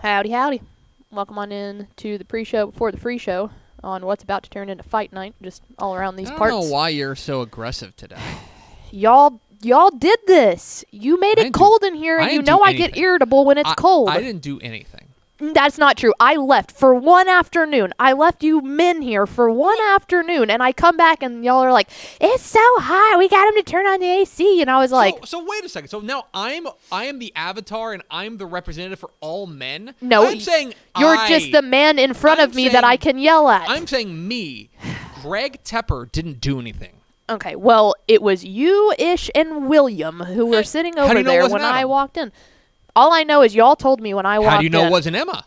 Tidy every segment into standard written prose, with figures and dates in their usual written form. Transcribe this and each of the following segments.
Howdy, howdy. Welcome on in to the pre-show before the free show on what's about to turn into fight night, just all around these parts. I don't know why you're so aggressive today. Y'all did this. You made it cold in here, and you know I get irritable when it's cold. I didn't do anything. That's not true. I left for one afternoon. I left you men here for one afternoon, and I come back, and y'all are like, it's so hot. We got him to turn on the AC. And I was like... So wait a second. So now I am the avatar, and I'm the representative for all men? No. I'm saying you're just the man in front of me that I can yell at. I'm saying me, Greg Tepper, didn't do anything. Okay, well, it was you-ish and William who were sitting over there when I walked in. All I know is y'all told me when I walked in. How do you know it wasn't Emma?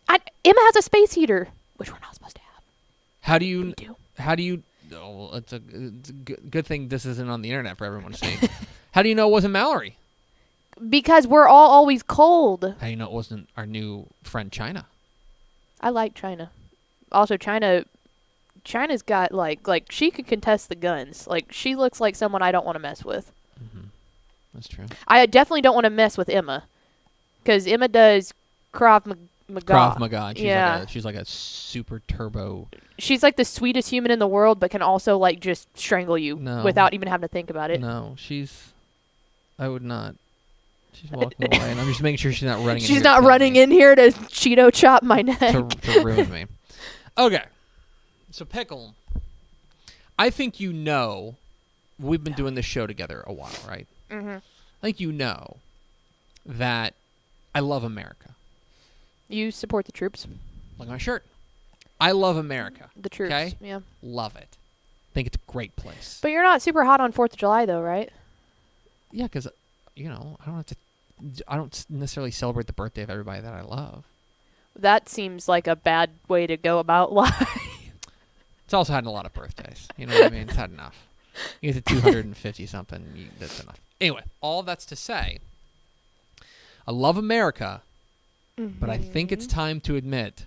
Emma has a space heater, which we're not supposed to have. How do you? Oh, well, it's a good thing this isn't on the internet for everyone to see. How do you know it wasn't Mallory? Because we're all always cold. How do you know it wasn't our new friend China? I like China. Also, China's got like she could contest the guns. Like she looks like someone I don't want to mess with. Mm-hmm. That's true. I definitely don't want to mess with Emma, because Emma does Krav Maga. Krav Maga. Yeah. She's like a super turbo. She's like the sweetest human in the world, but can also like just strangle you without even having to think about it. No, I would not. She's walking away, and I'm just making sure she's not running. She's not running in here to Cheeto chop my neck to ruin me. Okay, so Pickle, I think we've been doing this show together a while, right? Mm-hmm. I think you know that I love America. You support the troops. Look at my shirt. I love America. The troops, okay? Yeah. Love it. Think it's a great place. But you're not super hot on 4th of July, though, right? Yeah, because, I don't necessarily celebrate the birthday of everybody that I love. That seems like a bad way to go about life. It's also had a lot of birthdays. You know what I mean? It's had enough. You get to 250-something, that's enough. Anyway, all that's to say, I love America, but I think it's time to admit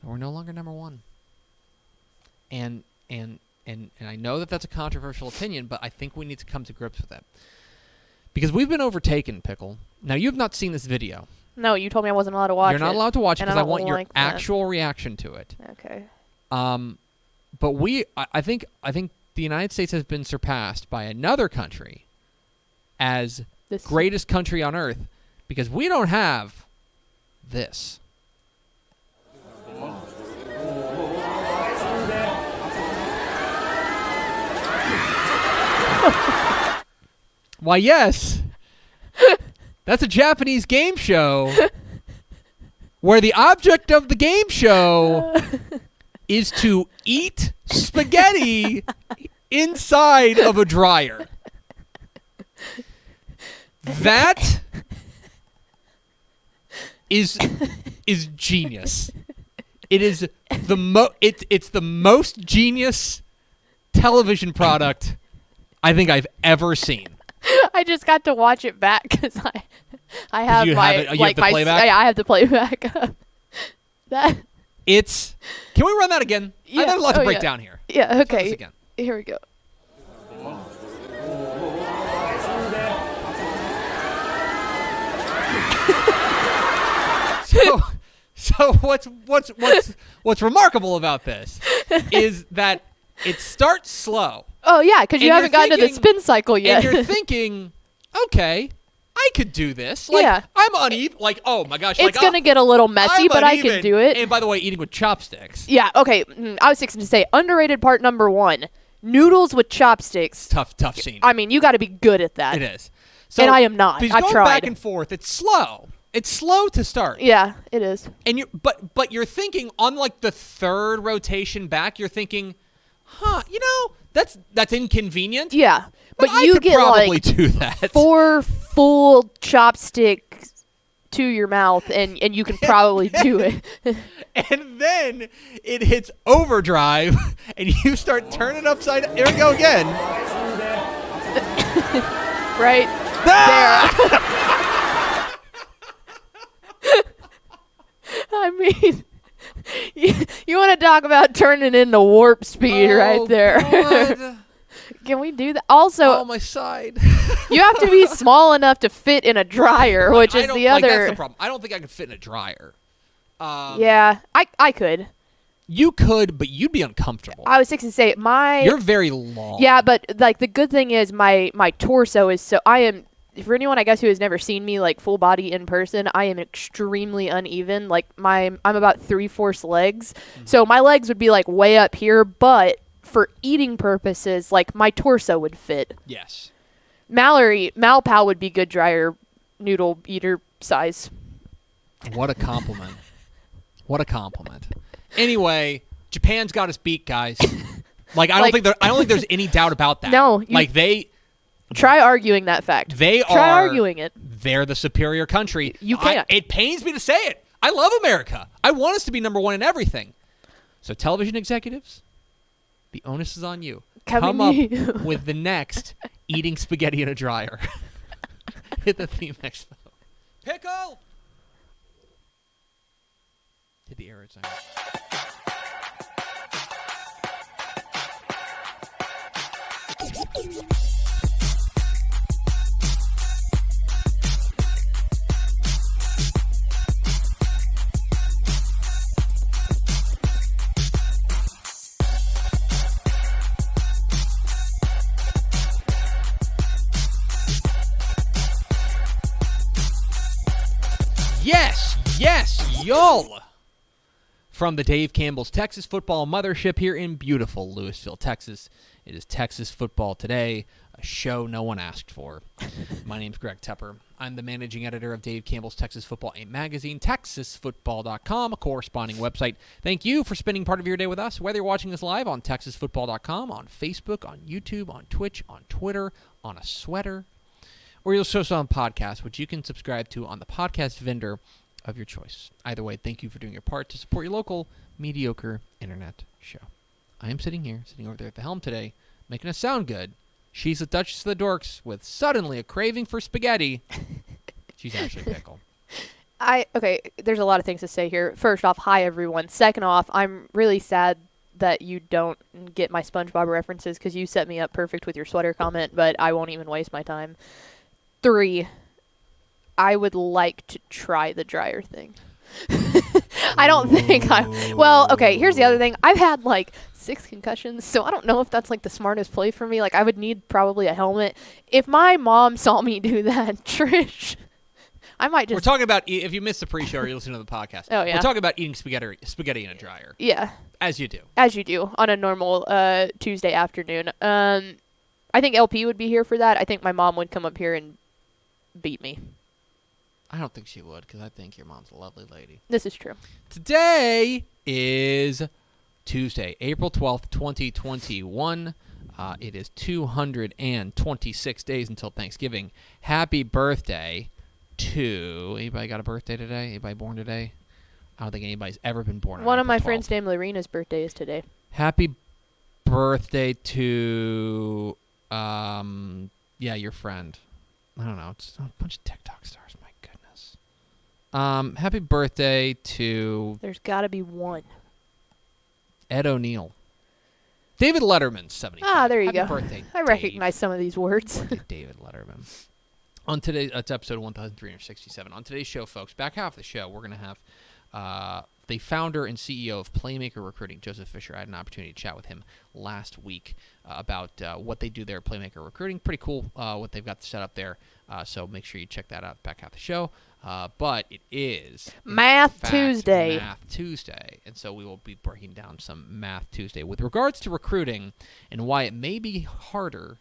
that we're no longer number one. And I know that that's a controversial opinion, but I think we need to come to grips with it. Because we've been overtaken, Pickle. Now, you have not seen this video. No, you told me I wasn't allowed to watch it. You're not allowed to watch it because I want your like actual reaction to it. Okay. But I think the United States has been surpassed by another country as the greatest country on earth because we don't have this. Why, yes. That's a Japanese game show where the object of the game show is to eat spaghetti inside of a dryer. That is genius. It is it's the most genius television product I think I've ever seen. I just got to watch it back because I have playback? I have the playback. Can we run that again? Yeah. I have a lot to break down here. Yeah. Okay. Again. Here we go. So what's remarkable about this is that it starts slow. Oh yeah, because you haven't gotten to the spin cycle yet. And you're thinking, okay, I could do this. Like, yeah. I'm uneven. Like, oh my gosh. It's going to get a little messy, but I can do it. And by the way, eating with chopsticks. Yeah, okay. I was fixing to say, underrated part number 1. Noodles with chopsticks. Tough scene. I mean, you got to be good at that. It is. So, and I am not. I've going tried. Back and forth. It's slow. It's slow to start. Yeah, it is. And but you're thinking on like the third rotation back, you're thinking, that's inconvenient. Yeah, but I you could get probably like do that. 4 full chopsticks to your mouth, and you can probably do it. And then it hits overdrive, and you start turning upside. Here we go again. Right there. I mean, you want to talk about turning into warp speed right there. Can we do that? Also, Oh, my side. you have to be small enough to fit in a dryer, which is the other. That's the problem. I don't think I could fit in a dryer. Yeah, I could. You could, but you'd be uncomfortable. I was fixing to say You're very long. Yeah, but like the good thing is my torso is so I am. For anyone I guess who has never seen me like full body in person, I am extremely uneven. Like I'm about 3/4 legs, so my legs would be like way up here. But for eating purposes, like my torso would fit. Yes. Malpal would be good dryer noodle eater size. What a compliment. What a compliment. Anyway, Japan's got us beat, guys. Like I don't think there's any doubt about that. No, Try arguing that fact. Try arguing it. They're the superior country. You can't. It pains me to say it. I love America. I want us to be number one in everything. So television executives, the onus is on you. Come up with the next eating spaghetti in a dryer. Hit the theme expo. Pickle! Hit the arrow sign. Yes, y'all. From the Dave Campbell's Texas Football Mothership here in beautiful Lewisville, Texas. It is Texas Football Today, a show no one asked for. My name's Greg Tepper. I'm the managing editor of Dave Campbell's Texas Football, a magazine, texasfootball.com, a corresponding website. Thank you for spending part of your day with us, whether you're watching us live on texasfootball.com, on Facebook, on YouTube, on Twitch, on Twitter, on a sweater, or you'll show us on podcast, which you can subscribe to on the podcast vendor of your choice. Either way, thank you for doing your part to support your local mediocre internet show. I am sitting over there at the helm today, making us sound good. She's the Duchess of the Dorks with suddenly a craving for spaghetti. She's Ashley Pickle. Okay, there's a lot of things to say here. First off, hi everyone. Second off, I'm really sad that you don't get my SpongeBob references because you set me up perfect with your sweater comment, but I won't even waste my time. 3, I would like to try the dryer thing. I don't think well, okay, here's the other thing. I've had like 6 concussions, so I don't know if that's like the smartest play for me. Like I would need probably a helmet. If my mom saw me do that, Trish, I might just... We're talking about, if you missed the pre-show or you listen to the podcast, oh, yeah. We're talking about eating spaghetti in a dryer. Yeah. As you do. As you do on a normal Tuesday afternoon. I think LP would be here for that. I think my mom would come up here and beat me. I don't think she would, because I think your mom's a lovely lady. This is true. Today is Tuesday, April 12th, 2021. It is 226 days until Thanksgiving. Happy birthday to... Anybody got a birthday today? Anybody born today? I don't think anybody's ever been born on One of April my 12th. friends named Lorena's birthday is today. Happy birthday to... your friend. I don't know. It's a bunch of TikTok stars. My goodness. Happy birthday to... There's got to be one. Ed O'Neill. David Letterman, 75. Ah, there you Happy go. birthday, I recognize some of these words. David Letterman. On today's it's episode 1367. On today's show, folks, back half of the show, we're going to have the founder and CEO of Playmaker Recruiting, Joseph Fischer. I had an opportunity to chat with him last week about what they do there at Playmaker Recruiting. Pretty cool what they've got set up there. So make sure you check that out back half the show. But it is Math Tuesday. Math Tuesday. And so we will be breaking down some Math Tuesday with regards to recruiting and why it may be harder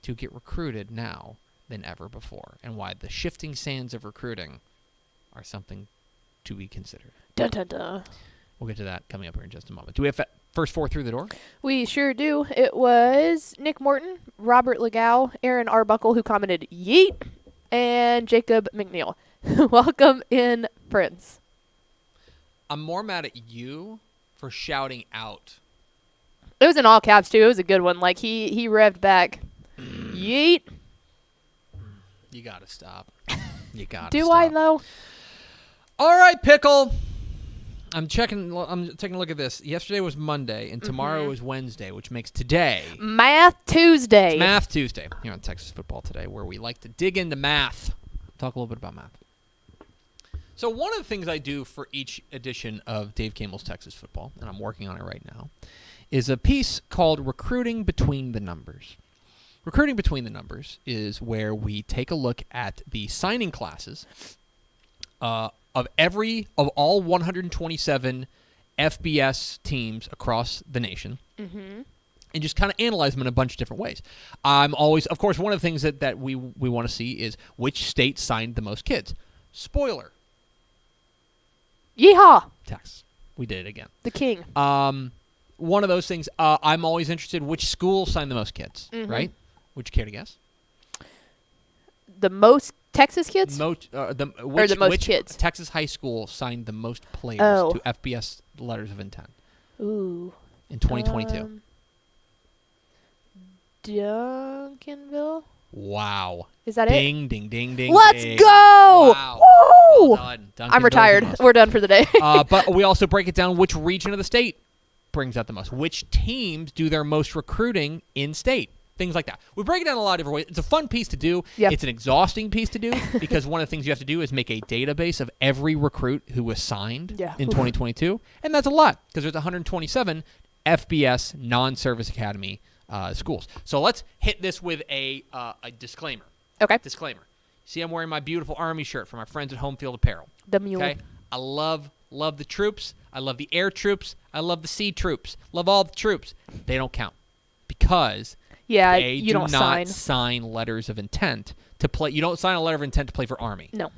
to get recruited now than ever before, and why the shifting sands of recruiting are something to be considered. Dun, dun, dun. We'll get to that coming up here in just a moment. Do we have first 4 through the door? We sure do. It was Nick Morton, Robert Legow, Aaron Arbuckle, who commented, yeet, and Jacob McNeil. Welcome in, Prince. I'm more mad at you for shouting out. It was in all caps, too. It was a good one. Like, he revved back. Yeet. You got to stop. You got to Do stop. I, though? All right, Pickle. I'm taking a look at this. Yesterday was Monday, and tomorrow is Wednesday, which makes today Math Tuesday. It's Math Tuesday here on Texas Football Today, where we like to dig into math. Talk a little bit about math. So one of the things I do for each edition of Dave Campbell's Texas Football, and I'm working on it right now, is a piece called Recruiting Between the Numbers. Recruiting Between the Numbers is where we take a look at the signing classes of all 127 FBS teams across the nation, and just kind of analyze them in a bunch of different ways. I'm always, of course, one of the things that we want to see is which state signed the most kids. Spoiler. Yeehaw! Texas. We did it again. The king. One of those things, I'm always interested which school signed the most kids, right? Would you care to guess? The most Texas kids? Which kids? Texas high school signed the most players to FBS letters of intent? Ooh. In 2022. Duncanville? Wow. Is that ding, Ding, ding, ding, Let's ding. go! Wow. Woo! Well done. I'm retired. We're done for the day. But we also break it down which region of the state brings out the most. Which teams do their most recruiting in-state? Things like that. We break it down a lot of different ways. It's a fun piece to do. Yep. It's an exhausting piece to do because one of the things you have to do is make a database of every recruit who was signed in 2022. And that's a lot because there's 127 FBS non-service academy schools. So let's hit this with a disclaimer. Okay. Disclaimer. See, I'm wearing my beautiful Army shirt from our friends at Home Field Apparel. The mule. Okay. I love the troops. I love the air troops. I love the sea troops. Love all the troops. They don't count because they you do don't not sign letters of intent to play. You don't sign a letter of intent to play for Army. No.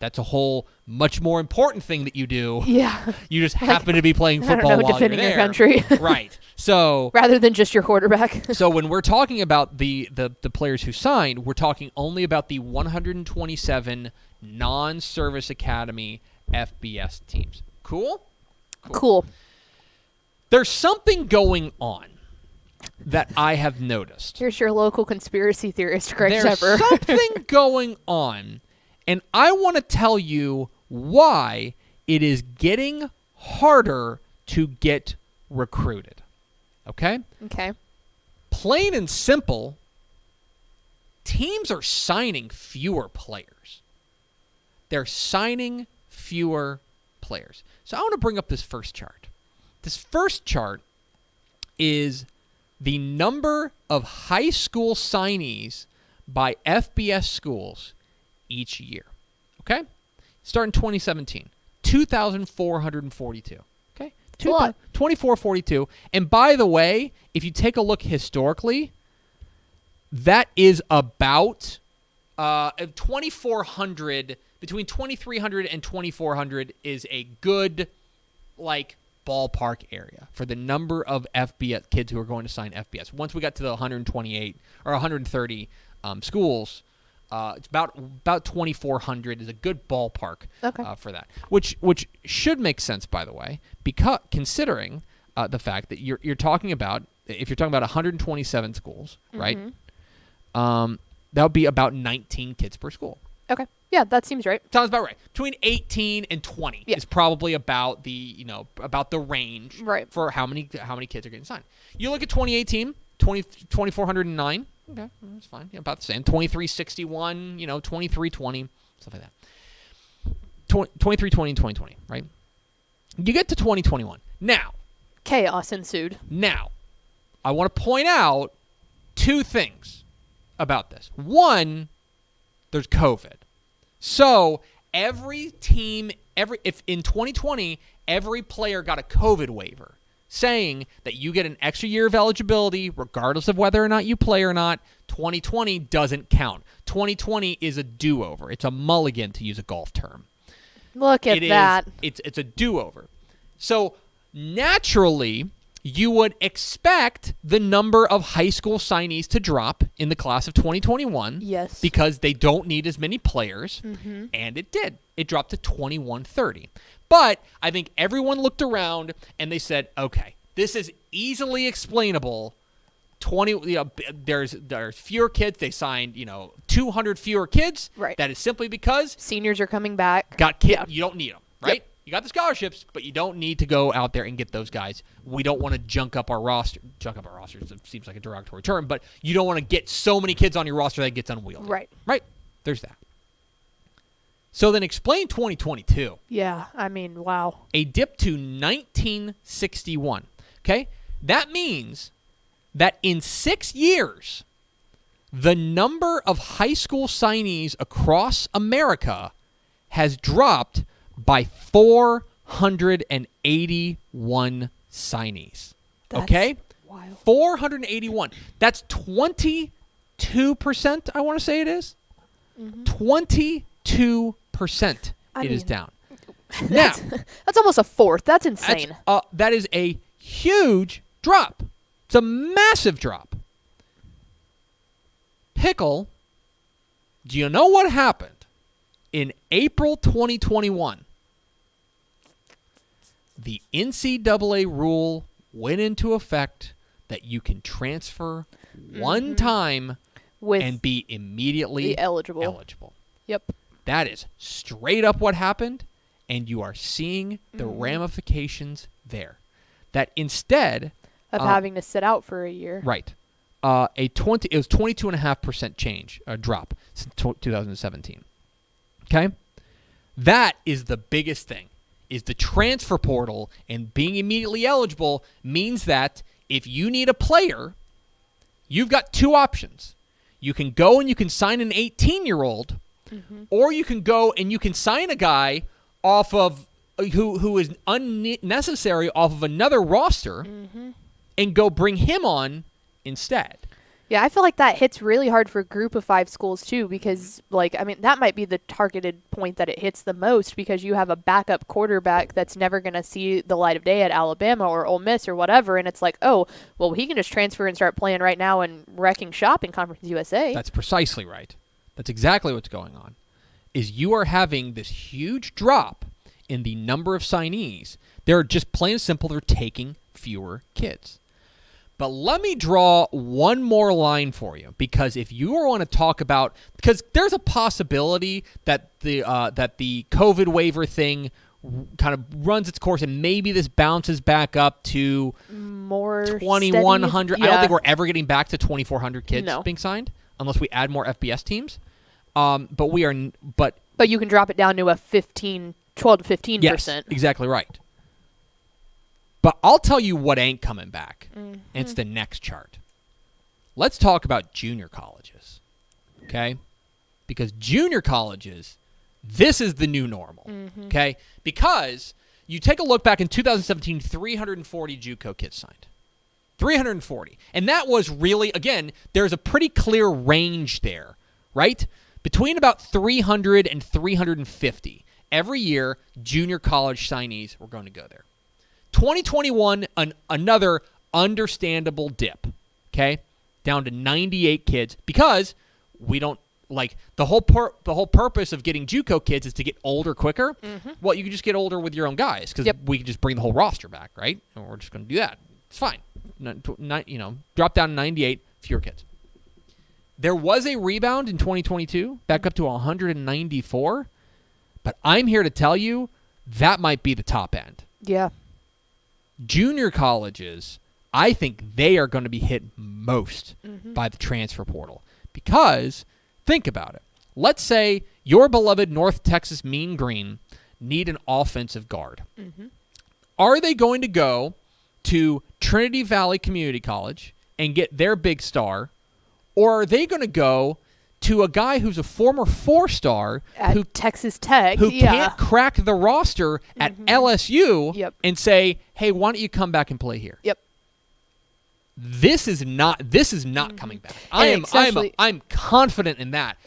That's a whole much more important thing that you do. Yeah. You just happen to be playing football while defending you're there. your country. Right. So rather than just your quarterback. So when we're talking about the players who signed, we're talking only about the 127 non-service academy FBS teams. Cool? Cool. There's something going on that I have noticed. Here's your local conspiracy theorist, Greg There's Shepard. something going on, and I want to tell you why it is getting harder to get recruited. Okay? Okay. Plain and simple, teams are signing fewer players. They're signing fewer players. So I want to bring up this first chart. This first chart is the number of high school signees by FBS schools each year. Okay? Start in 2017. 2,442. Okay? 2442. And by the way, if you take a look historically, that is about 2,400. Between 2,300 and 2,400 is a good, ballpark area for the number of FBS kids who are going to sign FBS. Once we got to the 128 or 130 schools, it's about 2,400 is a good ballpark for that, which should make sense, by the way, because considering the fact that you're talking about, if you're talking about 127 schools, right? That would be about 19 kids per school. Okay. Yeah, that seems right. Sounds about right. Between 18 and 20 is probably about the range for how many kids are getting signed. You look at 2018, 2,409. Okay, that's fine. Yeah, about the same. 2,361, 2,320, stuff like that. 2,320 and 2020, right? You get to 2021. Now, chaos ensued. Now, I want to point out two things about this. One, there's COVID. So every team, if in 2020, every player got a COVID waiver saying that you get an extra year of eligibility regardless of whether or not you play or not, 2020 doesn't count. 2020 is a do-over. It's a mulligan, to use a golf term. Look at that. It's a do-over. So naturally, you would expect the number of high school signees to drop in the class of 2021. Yes. Because they don't need as many players. And it did. It dropped to 2,130. But I think everyone looked around and they said, okay, this is easily explainable. There's fewer kids. They signed, 200 fewer kids. Right. That is simply because seniors are coming back. Got kids. Yeah. You don't need them, right? Yep. You got the scholarships, but you don't need to go out there and get those guys. We don't want to junk up our roster. Junk up our rosters, it seems like a derogatory term, but you don't want to get so many kids on your roster that it gets unwieldy. Right. Right. There's that. So then explain 2022. Yeah, I mean, wow. A dip to 1961. Okay? That means that in 6 years, the number of high school signees across America has dropped by 481 signees. That's okay? wild. 481. That's 22%, I want to say it is. 22% it is down. Now, That's almost a fourth. That's insane. that is a huge drop. It's a massive drop. Pickle, do you know what happened in April 2021? The NCAA rule went into effect that you can transfer one time and be immediately eligible. Yep. That is straight up what happened, and you are seeing the ramifications there. That instead of having to sit out for a year. Right. It was 22.5% change, drop since 2017. Okay? That is the biggest thing, is the transfer portal, and being immediately eligible means that if you need a player, you've got two options. You can go and you can sign an 18-year-old, or you can go and you can sign a guy off of who is unnecessary off of another roster and go bring him on instead. Yeah, I feel like that hits really hard for group of 5 schools too, because that might be the targeted point that it hits the most, because you have a backup quarterback that's never going to see the light of day at Alabama or Ole Miss or whatever, and it's like, oh, well, he can just transfer and start playing right now and wrecking shop in Conference USA. That's precisely right. That's exactly what's going on, is you are having this huge drop in the number of signees. They're just plain and simple, they're taking fewer kids. But let me draw one more line for you, because if you want to talk about, because there's a possibility that the COVID waiver thing kind of runs its course, and maybe this bounces back up to more 2,100. Yeah. I don't think we're ever getting back to 2,400 kids being signed unless we add more FBS teams. But we are, but you can drop it down to a 12 to 15%. Yes, exactly right. But I'll tell you what ain't coming back. It's the next chart. Let's talk about junior colleges, okay? Because junior colleges, this is the new normal, okay? Because you take a look back in 2017, 340 JUCO kids signed. 340. And that was really, again, there's a pretty clear range there, right? Between about 300 and 350. Every year, junior college signees were going to go there. 2021, another understandable dip, okay? Down to 98 kids, because we don't, like, the whole purpose of getting JUCO kids is to get older quicker. Well, you can just get older with your own guys, because we can just bring the whole roster back, right? And we're just going to do that. It's fine. Drop down to 98, fewer kids. There was a rebound in 2022, back up to 194, but I'm here to tell you that might be the top end. Yeah. Junior colleges, I think they are going to be hit most by the transfer portal, because think about it. Let's say your beloved North Texas Mean Green need an offensive guard. Are they going to go to Trinity Valley Community College and get their big star, or are they going to go to a guy who's a former 4-star at Texas Tech, who can't crack the roster at LSU and say, "Hey, why don't you come back and play here?" Yep. This is not coming back. I'm confident in that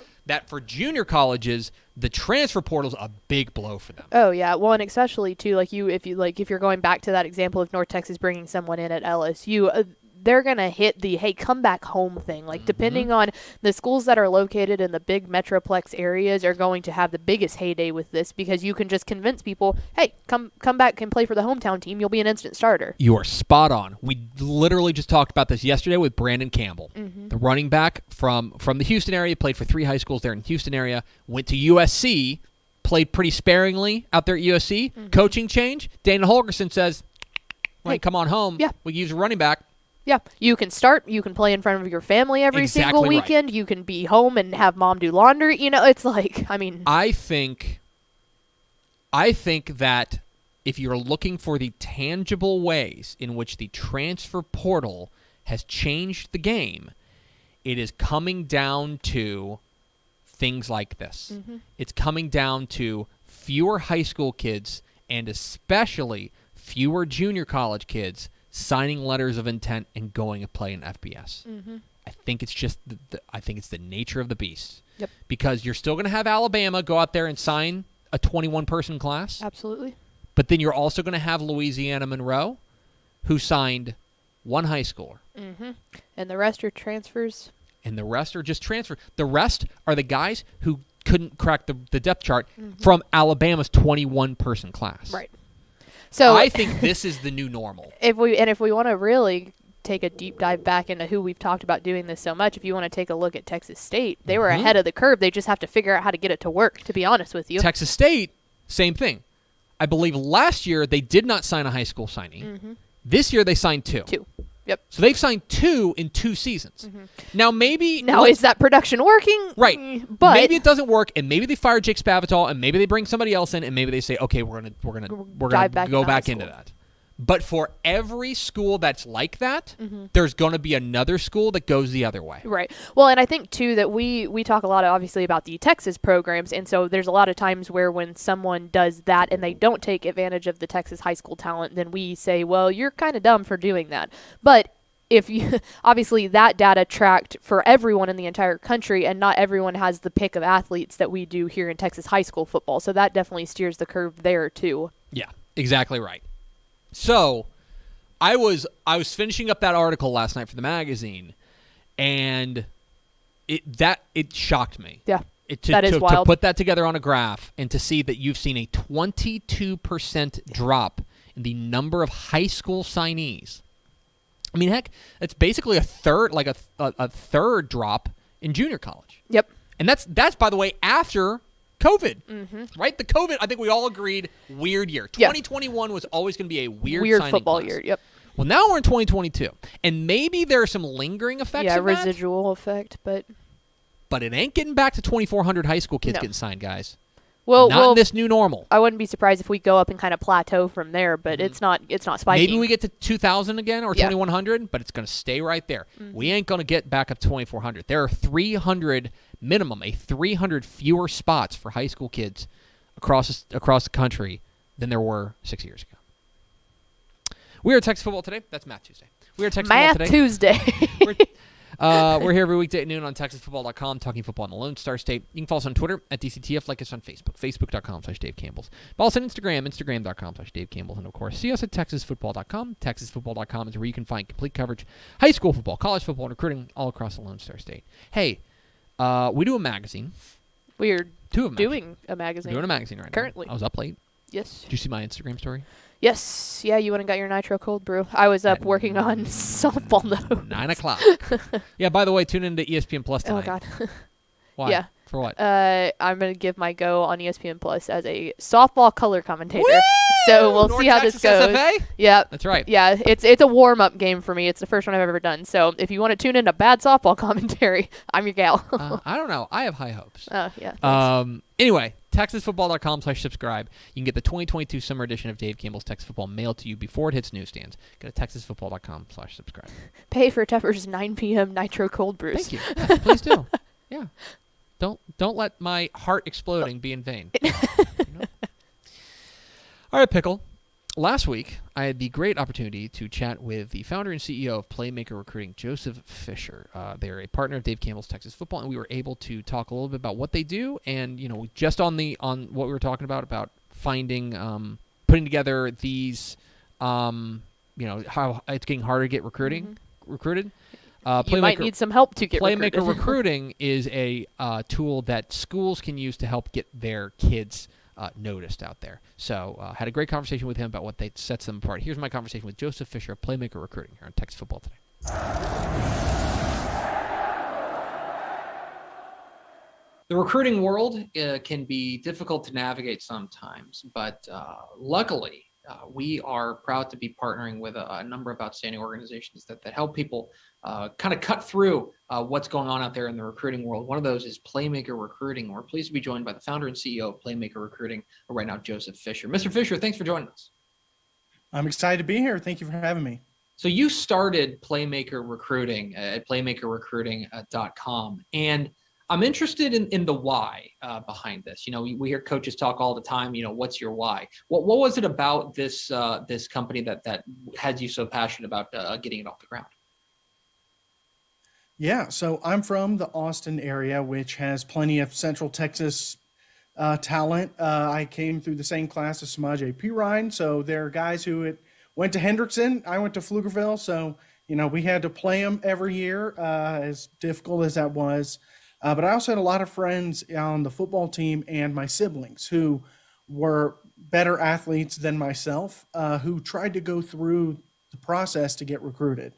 for junior colleges, the transfer portal is a big blow for them. Oh yeah, well, and especially too, if you're going back to that example of North Texas bringing someone in at LSU, they're going to hit the, hey, come back home thing. Depending on the schools that are located in the big metroplex areas are going to have the biggest heyday with this, because you can just convince people, hey, come back and play for the hometown team. You'll be an instant starter. You are spot on. We literally just talked about this yesterday with Brandon Campbell, the running back from the Houston area, played for 3 high schools there in the Houston area, went to USC, played pretty sparingly out there at USC. Mm-hmm. Coaching change. Dana Holgerson says, Hey, come on home. yeah. We use a running back. Yeah, you can start. You can play in front of your family every single Exactly right. weekend. You can be home and have mom do laundry. It's like, I mean, I think that if you're looking for the tangible ways in which the transfer portal has changed the game, it is coming down to things like this. Mm-hmm. It's coming down to fewer high school kids and especially fewer junior college kids signing letters of intent and going to play in FBS. Mm-hmm. I think it's just I think it's the nature of the beast. Yep. Because you're still going to have Alabama go out there and sign a 21-person class. Absolutely. But then you're also going to have Louisiana Monroe, who signed one high schooler. Mm-hmm. And the rest are transfers. And the rest are just transfer. The rest are the guys who couldn't crack the depth chart from Alabama's 21-person class. Right. So I think this is the new normal. If we want to really take a deep dive back into who we've talked about doing this so much, if you want to take a look at Texas State, they were ahead of the curve. They just have to figure out how to get it to work, to be honest with you. Texas State, same thing. I believe last year they did not sign a high school signee. Mm-hmm. This year they signed 2. 2. Yep. So they've signed 2 in 2 seasons. Mm-hmm. Now is that production working? Right. But maybe it doesn't work, and maybe they fire Jake Spavital, and maybe they bring somebody else in, and maybe they say, okay, we're gonna go back into that. But for every school that's like that, there's going to be another school that goes the other way. Right. Well, and I think, too, that we talk a lot, obviously, about the Texas programs, and so there's a lot of times where when someone does that and they don't take advantage of the Texas high school talent, then we say, well, you're kind of dumb for doing that. But if you obviously that data tracked for everyone in the entire country, and not everyone has the pick of athletes that we do here in Texas high school football, so that definitely steers the curve there, too. Yeah, exactly right. So, I was finishing up that article last night for the magazine, and it shocked me. Yeah, that is wild. To put that together on a graph and to see that you've seen a 22% drop in the number of high school signees. I mean, heck, that's basically a third drop in junior college. Yep. And that's by the way after COVID, right? The COVID, I think we all agreed, weird year. 2021 was always going to be a weird football class. year. Yep. Well, now we're in 2022, and maybe there are some lingering effects. Yeah, of residual effect, but it ain't getting back to 2,400 high school kids getting signed, guys. Well, not in this new normal. I wouldn't be surprised if we go up and kind of plateau from there, but it's not spiking. Maybe we get to 2,000 again or 2,100, but it's going to stay right there. We ain't going to get back up to 2,400. There are 300 minimum, 300 fewer spots for high school kids across the country than there were 6 years ago. We are Texas Football Today. That's Math Tuesday. We are Texas Football Today. Math Tuesday. We're here every weekday at noon on TexasFootball.com, talking football in the Lone Star State. You can follow us on Twitter at DCTF, like us on Facebook, Facebook.com/Dave Campbell's. Follow us on Instagram, Instagram.com/Dave Campbell's. And, of course, see us at TexasFootball.com. TexasFootball.com is where you can find complete coverage, high school football, college football, and recruiting all across the Lone Star State. Hey, we do a magazine. We're doing a magazine. We're doing a magazine right currently. now. I was up late. Yes. Did you see my Instagram story? Yes. Yeah, you went and got your nitro cold brew. I was up working on softball notes. 9 o'clock. Yeah, by the way, tune into ESPN Plus tonight. Oh, God. Why? Yeah. For what? I'm going to give my go on ESPN Plus as a softball color commentator. Woo! So we'll North see how Texas this goes. SFA? Yeah. That's right. Yeah, it's a warm-up game for me. It's the first one I've ever done. So if you want to tune into bad softball commentary, I'm your gal. I don't know. I have high hopes. Oh, yeah. Thanks. Anyway, TexasFootball.com/subscribe. You can get the 2022 summer edition of Dave Campbell's Texas Football mailed to you before it hits newsstands. Go to TexasFootball.com/subscribe. Pay for Tepper's 9 p.m. nitro cold brews. Thank you. Yes, please do. Yeah. Don't let my heart exploding be in vain. You know? All right, Pickle. Last week, I had the great opportunity to chat with the founder and CEO of Playmaker Recruiting, Joseph Fischer. They're a partner of Dave Campbell's Texas Football, and we were able to talk a little bit about what they do, and just on what we were talking about finding, putting together these, how it's getting harder to get recruited. You might need some help to get Playmaker recruited. Recruiting is a tool that schools can use to help get their kids noticed out there. So had a great conversation with him about what sets them apart. Here's my conversation with Joseph Fischer of Playmaker Recruiting here on Texas Football Today. The recruiting world can be difficult to navigate sometimes, but luckily, we are proud to be partnering with a number of outstanding organizations that help people kind of cut through what's going on out there in the recruiting world. One of those is Playmaker Recruiting. We're pleased to be joined by the founder and CEO of Playmaker Recruiting right now, Joseph Fischer. Mr. Fischer, thanks for joining us. I'm excited to be here. Thank you for having me. So you started Playmaker Recruiting at playmakerrecruiting.com. And I'm interested in the why behind this. You know, we hear coaches talk all the time, you know, what's your why? What was it about this this company that had you so passionate about getting it off the ground? Yeah, so I'm from the Austin area, which has plenty of Central Texas talent. I came through the same class as Samaj P. Ryan, so there are guys who went to Hendrickson. I went to Pflugerville, so we had to play them every year, as difficult as that was. But I also had a lot of friends on the football team and my siblings who were better athletes than myself, who tried to go through the process to get recruited.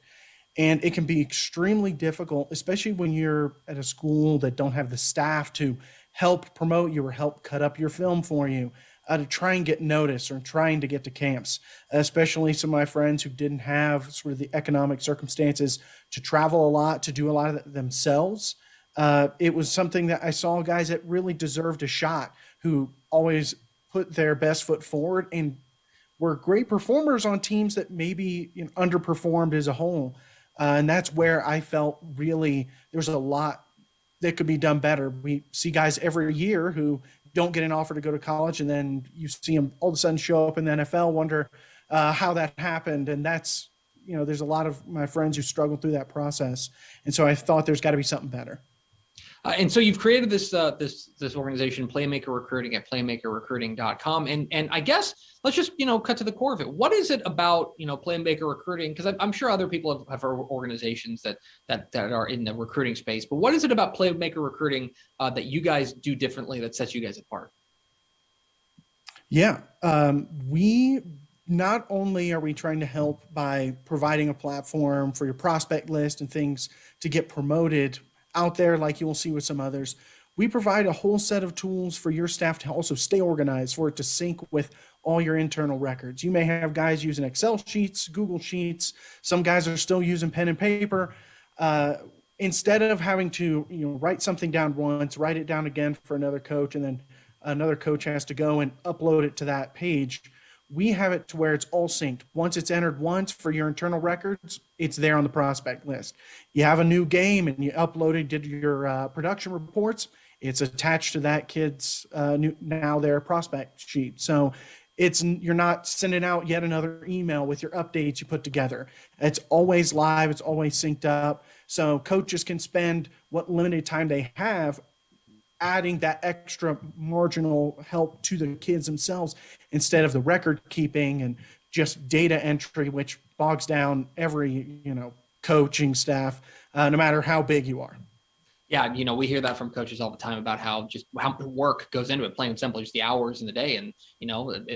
And it can be extremely difficult, especially when you're at a school that don't have the staff to help promote you or help cut up your film for you, to try and get notice or trying to get to camps, especially some of my friends who didn't have sort of the economic circumstances to travel a lot, to do a lot of it themselves. It was something that I saw guys that really deserved a shot, who always put their best foot forward and were great performers on teams that maybe underperformed as a whole. And that's where I felt really there's a lot that could be done better. We see guys every year who don't get an offer to go to college, and then you see them all of a sudden show up in the NFL, wonder how that happened. And that's, there's a lot of my friends who struggled through that process. And so I thought there's got to be something better. And so you've created this organization, Playmaker Recruiting, at playmakerrecruiting.com. And I guess let's just, cut to the core of it. What is it about, Playmaker Recruiting? Because I'm sure other people have organizations that are in the recruiting space, but what is it about Playmaker Recruiting that you guys do differently that sets you guys apart? Yeah, we not only are we trying to help by providing a platform for your prospect list and things to get promoted out there, like you will see with some others, we provide a whole set of tools for your staff to also stay organized, for it to sync with all your internal records. You may have guys using Excel sheets, Google Sheets. Some guys are still using pen and paper. Instead of having to write something down once, write it down again for another coach, and then another coach has to go and upload it to that page, we have it to where it's all synced. Once it's entered once for your internal records, it's there on the prospect list. You have a new game and you did your production reports, it's attached to that kid's now their prospect sheet. So you're not sending out yet another email with your updates you put together. It's always live, it's always synced up. So coaches can spend what limited time they have adding that extra marginal help to the kids themselves instead of the record keeping and just data entry, which bogs down every, coaching staff, no matter how big you are. Yeah, we hear that from coaches all the time about how much work goes into it, plain and simple, just the hours in the day. And,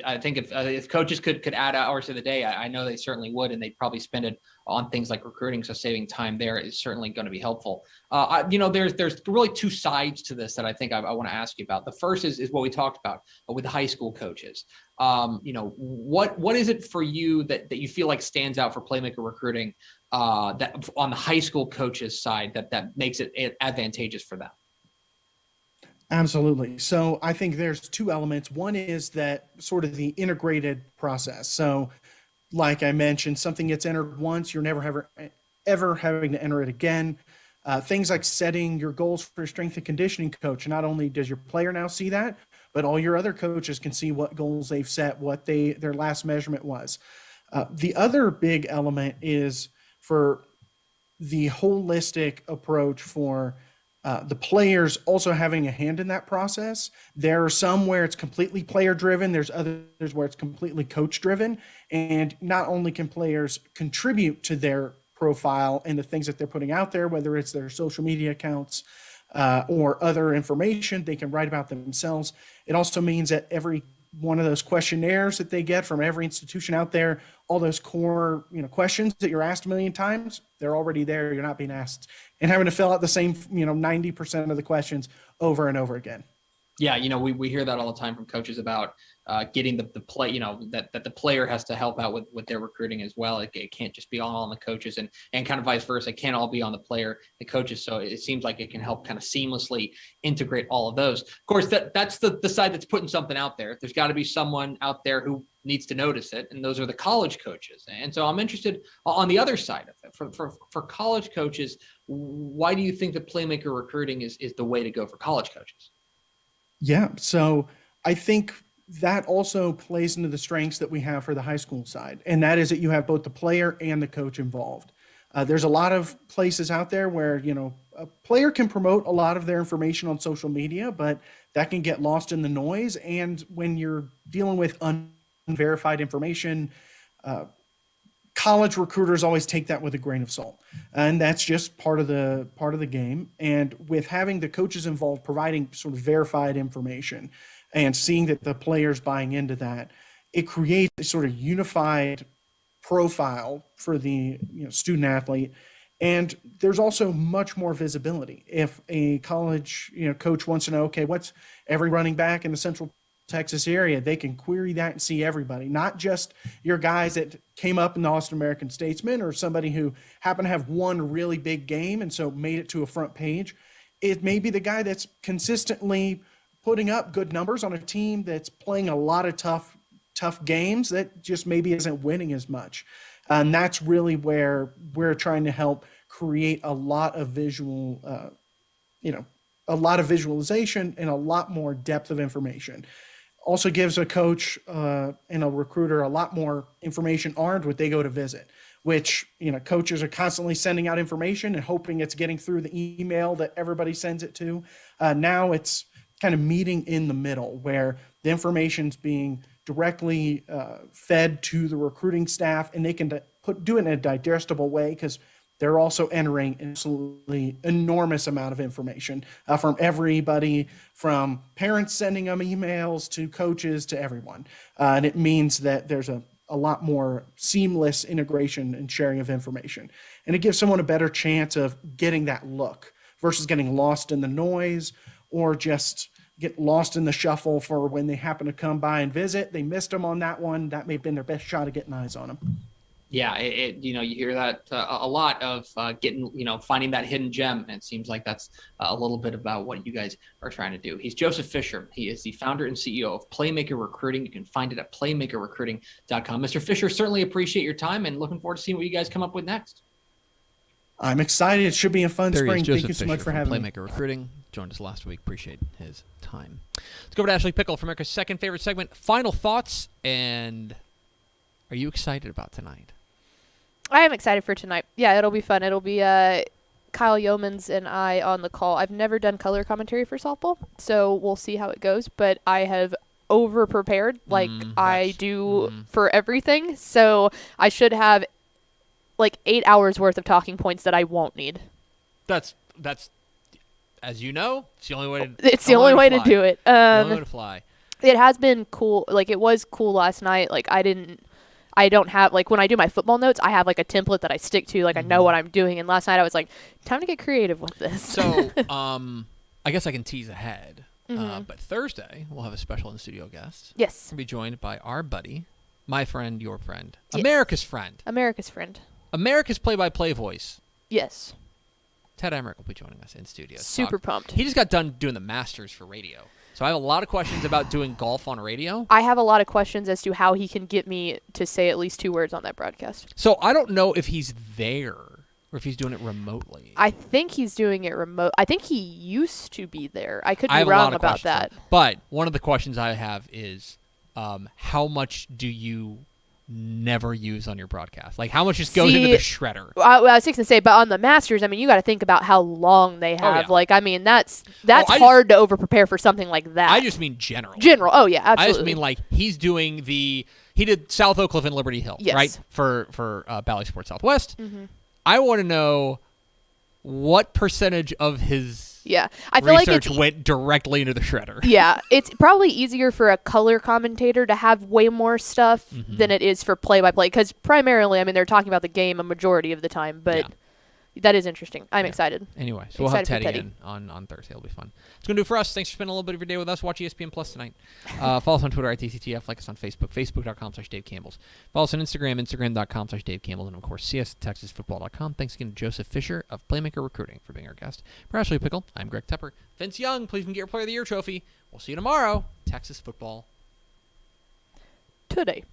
I think if coaches could add hours to the day, I know they certainly would, and they'd probably spend it on things like recruiting. So saving time there is certainly going to be helpful. There's really two sides to this that I think I want to ask you about. The first is what we talked about with the high school coaches. What is it for you that you feel like stands out for Playmaker Recruiting that on the high school coaches side that makes it advantageous for them? Absolutely. So I think there's two elements. One is that sort of the integrated process. So like I mentioned, something gets entered once, you're never ever having to enter it again. Things like setting your goals for your strength and conditioning coach. Not only does your player now see that, but all your other coaches can see what goals they've set, what their last measurement was. The other big element is for the holistic approach for the players also having a hand in that process. There are some where it's completely player driven. There's others where it's completely coach driven. And not only can players contribute to their profile and the things that they're putting out there, whether it's their social media accounts or other information they can write about themselves. It also means that every one of those questionnaires that they get from every institution out there, all those core, questions that you're asked a million times, they're already there. You're not being asked and having to fill out the same, 90% of the questions over and over again. Yeah, we hear that all the time from coaches about getting the play, that the player has to help out with their recruiting as well. It can't just be all on the coaches and kind of vice versa. It can't all be on the player, the coaches. So it seems like it can help kind of seamlessly integrate all of those. Of course, that's the side that's putting something out there. There's got to be someone out there who needs to notice it, and those are the college coaches. And so I'm interested on the other side of it. For college coaches, why do you think that Playmaker recruiting is the way to go for college coaches? Yeah. So I think that also plays into the strengths that we have for the high school side. And that is that you have both the player and the coach involved. There's a lot of places out there where, a player can promote a lot of their information on social media, but that can get lost in the noise. And when you're dealing with unverified information, college recruiters always take that with a grain of salt, and that's just part of the game. And with having the coaches involved, providing sort of verified information and seeing that the players buying into that, it creates a sort of unified profile for the student athlete. And there's also much more visibility. If a college coach wants to know, okay, what's every running back in the Central Texas area, they can query that and see everybody, not just your guys that came up in the Austin American Statesman or somebody who happened to have one really big game and so made it to a front page. It may be the guy that's consistently putting up good numbers on a team that's playing a lot of tough games that just maybe isn't winning as much. And that's really where we're trying to help create a lot of visual, a lot of visualization and a lot more depth of information. Also gives a coach and a recruiter a lot more information armed when they go to visit, which, coaches are constantly sending out information and hoping it's getting through the email that everybody sends it to. Now it's kind of meeting in the middle where the information's being directly fed to the recruiting staff, and they can do it in a digestible way because they're also entering an absolutely enormous amount of information from everybody, from parents sending them emails to coaches to everyone. And it means that there's a lot more seamless integration and sharing of information. And it gives someone a better chance of getting that look versus getting lost in the noise or just get lost in the shuffle for when they happen to come by and visit. They missed them on that one. That may have been their best shot of getting eyes on them. Yeah, you hear that a lot of finding that hidden gem. And it seems like that's a little bit about what you guys are trying to do. He's Joseph Fischer. He is the founder and CEO of Playmaker Recruiting. You can find it at playmakerrecruiting.com. Mr. Fischer, certainly appreciate your time and looking forward to seeing what you guys come up with next. I'm excited. It should be a fun spring. Thank you so much for having me. Playmaker Recruiting joined us last week. Appreciate his time. Let's go over to Ashley Pickle for America's second favorite segment. Final thoughts, and are you excited about tonight? I am excited for tonight. Yeah, it'll be fun. It'll be Kyle Yeomans and I on the call. I've never done color commentary for softball, so we'll see how it goes. But I have over-prepared like I do for everything, so I should have like 8 hours worth of talking points that I won't need. That's as you know, it's the only way to. It's the only way to do it. The only way to fly. It has been cool. Like it was cool last night. Like I don't have, like when I do my football notes, I have like a template that I stick to. Like I know what I'm doing. And last night I was like, time to get creative with this. So, I guess I can tease ahead. But Thursday we'll have a special in-studio guest. Yes. We'll be joined by our buddy, my friend, your friend, yes. America's friend. America's friend. America's play-by-play voice. Yes. Ted Emmerich will be joining us in studio. Super pumped. He just got done doing the Masters for radio. So I have a lot of questions about doing golf on radio. I have a lot of questions as to how he can get me to say at least 2 words on that broadcast. So I don't know if he's there or if he's doing it remotely. I think he's doing it remote. I think he used to be there. I could be wrong about that. But one of the questions I have is how much do you never use on your broadcast? Like how much just goes into the shredder? I was going to say, but on the Masters, I mean, you got to think about how long they have. Oh, yeah. Like, I mean, that's hard to over prepare for something like that. I just mean general. Oh yeah, absolutely. I just mean like he did South Oak Cliff and Liberty Hill, yes. right? For Bally Sports Southwest. I want to know what percentage of his Yeah. I feel like Research it's went directly into the shredder. yeah, it's probably easier for a color commentator to have way more stuff than it is for play-by-play because primarily, I mean, they're talking about the game a majority of the time, but that is interesting. I'm excited. Anyway, so we'll have Excited for Teddy in on Thursday. It'll be fun. It's going to do it for us. Thanks for spending a little bit of your day with us. Watch ESPN Plus tonight. Follow us on Twitter at TCTF. Like us on Facebook, facebook.com/Dave Campbell's. Follow us on Instagram, instagram.com/Dave Campbell's. And, of course, see us at texasfootball.com. Thanks again to Joseph Fischer of Playmaker Recruiting for being our guest. For Ashley Pickle, I'm Greg Tepper. Vince Young, please get your Player of the Year trophy. We'll see you tomorrow. Texas football Today.